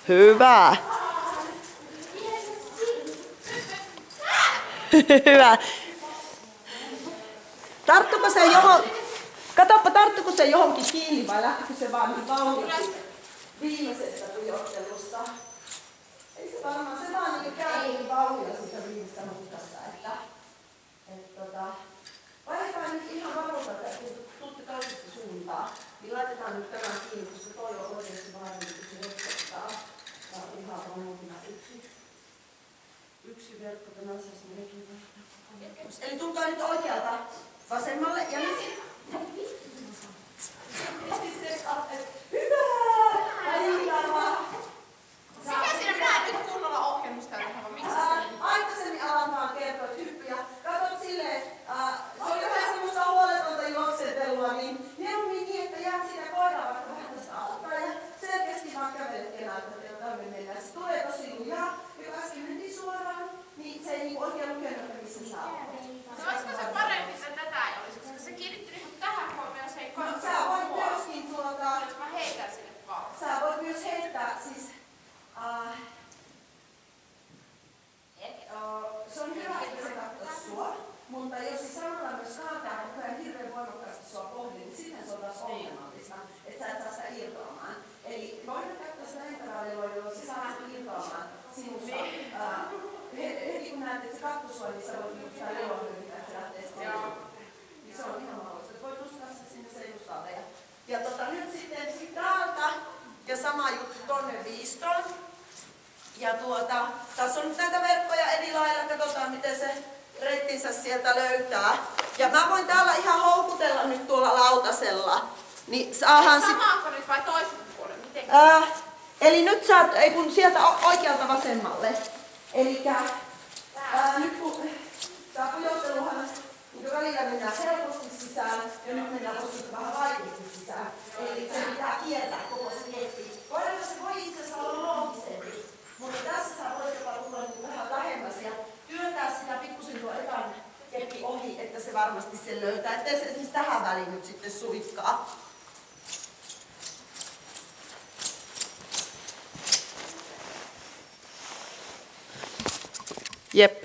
Hyvä. Hyvä. Tarttuko se johon... Katoppa, tarttuko se johonkin kiinni vai lähtikö se vaan niin vauhdiksi viimeisestä tujottelusta? Ei se varmaan, se vaan niin käy niin vauhdilla sitä viimeistä mutkassa, että vaihdetaan nyt ihan varulta, että kun tuutte toisesta suuntaan, niin laitetaan nyt tämän kiinni, koska toi on oikeasti varmasti, kun se röpsottaa. Tää on ihan varmuutena yksi verkko, tämän saisi menekin vaihtaa. Eli tulkaa nyt oikealta vasemmalle ja nyt. Hyvä! Mikä siinä pitää nyt kunnolla ohjelmista tehdä, vai miksi se? Aikaisemmin Alantaan kertoi, että hyppyjä. Katsot silleen, se oli vähän semmoista huoletonta juoksentelua, niin mieluummin niin, että jäät siinä koiraa vaikka vähän tästä altaan ja selkeästi vaan kävelet kenältä, että tänne mennään. Se tulee tosi lujaa, joka äsken mentiin suoraan, niin se ei niinku oikein lukenut, että missä sä olet. No olisiko se parempi, että tätä ei olisi, koska se kiinnitti niinku tähän huomioon, se ei koittaa. Sä voit myöskin jos mä heitän sinne vaan. Sä voit myös heittää, siis se on hyvä, että se katsoisi sua, mutta jos se samalla myös kaataa koko ajan hirveän voimakkaasti sua pohdin, niin sitten se on taas ongelmallista, että sä et saa sitä irtoamaan. Eli voidaan käyttää sitä enteraalilla, jolloin se saa sitä irtoamaan sinusta. Heti kun näet, että se katsoo sua, niin sä voit sitä levohyödyntää, että se lähtee sitten. Niin se on ihan mahdollista. Voit nostaa se sinne seilustalle. Ja nyt sitten täältä ja sama juttu tonne viistoon. Ja tässä on nyt näitä verkkoja eri lailla, katsotaan miten se reittinsä sieltä löytää. Ja mä voin täällä ihan houkutella nyt tuolla lautasella. Niin saadaan samaako nyt vai toisen puolen? Miten? Eli nyt saat, kun sieltä oikealta vasemmalle. Elikkä nyt kun tää pujotteluhan niin välillä mennään helposti sisään ja nyt mennään vähän vaikeasti sisään. Eli se pitää kiertää koko se keppi. Voidaanko se voi itse asiassa olla loogisempi, mutta tässä sä voit jopa tulla vähän lähemmäs ja työntää sitä pikkusen tuo ekan keppi ohi, että se varmasti sen löytää. Ettei se esimerkiksi tähän väliin nyt sitten suvitkaa. Jep.